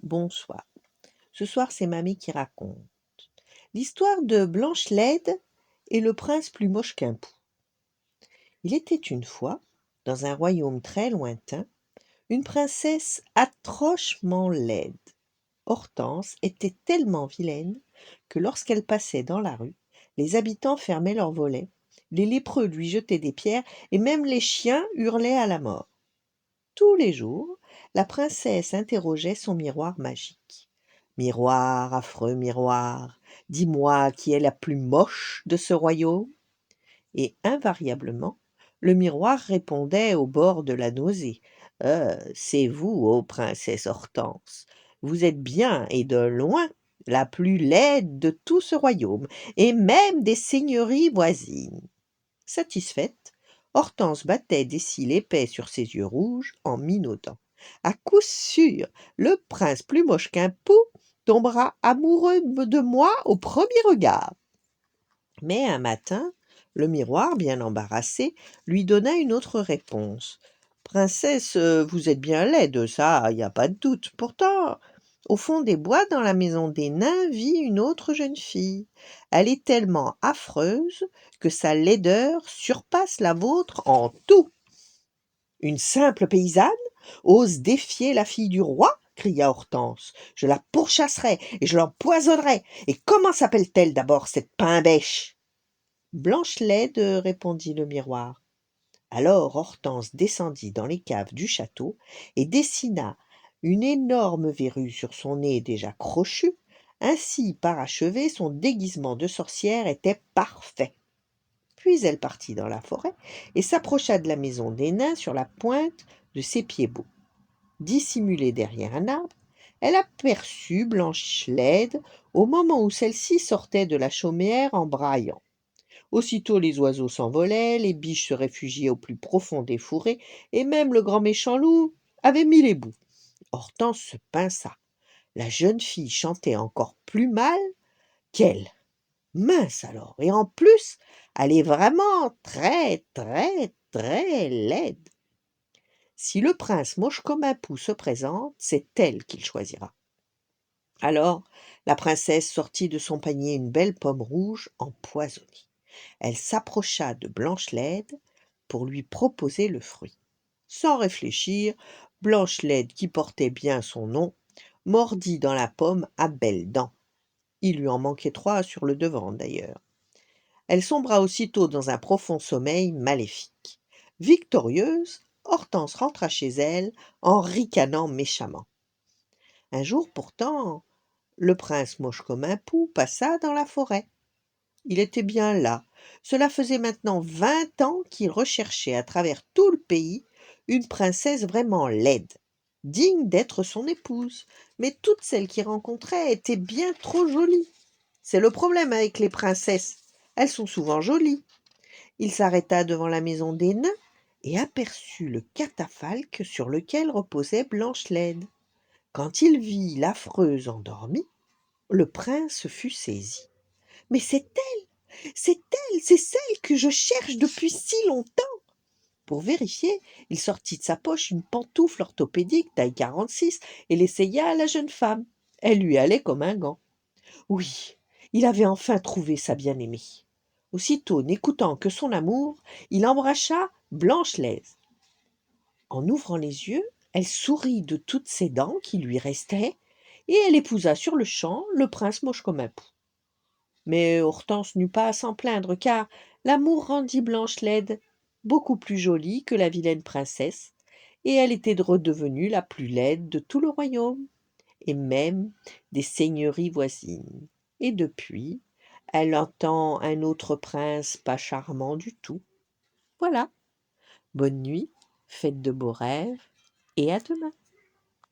Bonsoir. Ce soir, c'est mamie qui raconte. L'histoire de Blanche-Laide et le prince plus moche qu'un pou. Il était une fois, dans un royaume très lointain, une princesse atrocement laide. Hortense était tellement vilaine que lorsqu'elle passait dans la rue, les habitants fermaient leurs volets, les lépreux lui jetaient des pierres et même les chiens hurlaient à la mort. Tous les jours, la princesse interrogeait son miroir magique. Miroir, affreux miroir, dis-moi qui est la plus moche de ce royaume. Et invariablement, le miroir répondait au bord de la nausée. C'est vous, ô princesse Hortense. Vous êtes bien, et de loin, la plus laide de tout ce royaume, et même des seigneuries voisines. Satisfaite, Hortense battait des cils épais sur ses yeux rouges en minaudant. À coup sûr, le prince plus moche qu'un pou tombera amoureux de moi au premier regard. Mais un matin, le miroir, bien embarrassé, lui donna une autre réponse. Princesse, vous êtes bien laide, ça, y a pas de doute. Pourtant, au fond des bois, dans la maison des nains, vit une autre jeune fille. Elle est tellement affreuse que sa laideur surpasse la vôtre en tout. Une simple paysanne ose défier la fille du roi, cria Hortense. Je la pourchasserai et je l'empoisonnerai. Et comment s'appelle-t-elle d'abord, cette pain-bêche? Blanche-Laide, répondit le miroir. Alors Hortense descendit dans les caves du château et dessina une énorme verrue sur son nez déjà crochu. Ainsi parachevé, son déguisement de sorcière était parfait. Puis elle partit dans la forêt et s'approcha de la maison des nains sur la pointe de ses pieds beaux. Dissimulée derrière un arbre, elle aperçut Blanche-Laide au moment où celle-ci sortait de la chaumière en braillant. Aussitôt les oiseaux s'envolaient, les biches se réfugiaient au plus profond des fourrés, et même le grand méchant loup avait mis les bouts. Hortense se pinça. La jeune fille chantait encore plus mal qu'elle. Mince alors, et en plus, elle est vraiment très, très, très laide. Si le prince moche comme un pou se présente, c'est elle qu'il choisira. Alors, la princesse sortit de son panier une belle pomme rouge empoisonnée. Elle s'approcha de Blanche-Laide pour lui proposer le fruit. Sans réfléchir, Blanche-Laide, qui portait bien son nom, mordit dans la pomme à belles dents. Il lui en manquait 3 sur le devant, d'ailleurs. Elle sombra aussitôt dans un profond sommeil maléfique. Victorieuse, Hortense rentra chez elle en ricanant méchamment. Un jour pourtant, le prince moche comme un pou passa dans la forêt. Il était bien là. Cela faisait maintenant 20 ans qu'il recherchait à travers tout le pays une princesse vraiment laide, digne d'être son épouse. Mais toutes celles qu'il rencontrait étaient bien trop jolies. C'est le problème avec les princesses. Elles sont souvent jolies. Il s'arrêta devant la maison des nains et aperçut le catafalque sur lequel reposait Blanche-Laide. Quand il vit l'affreuse endormie, le prince fut saisi. « Mais c'est c'est elle, c'est celle que je cherche depuis si longtemps. » Pour vérifier, il sortit de sa poche une pantoufle orthopédique taille 46 et l'essaya à la jeune femme. Elle lui allait comme un gant. Oui, il avait enfin trouvé sa bien-aimée. Aussitôt, n'écoutant que son amour, il embrassa Blanche-Laide. En ouvrant les yeux, elle sourit de toutes ses dents qui lui restaient, et elle épousa sur-le-champ le prince moche comme un pou. Mais Hortense n'eut pas à s'en plaindre, car l'amour rendit Blanche-Laide beaucoup plus jolie que la vilaine princesse, et elle était redevenue la plus laide de tout le royaume, et même des seigneuries voisines. Et depuis, elle entend un autre prince pas charmant du tout. Voilà. Bonne nuit, faites de beaux rêves, et à demain.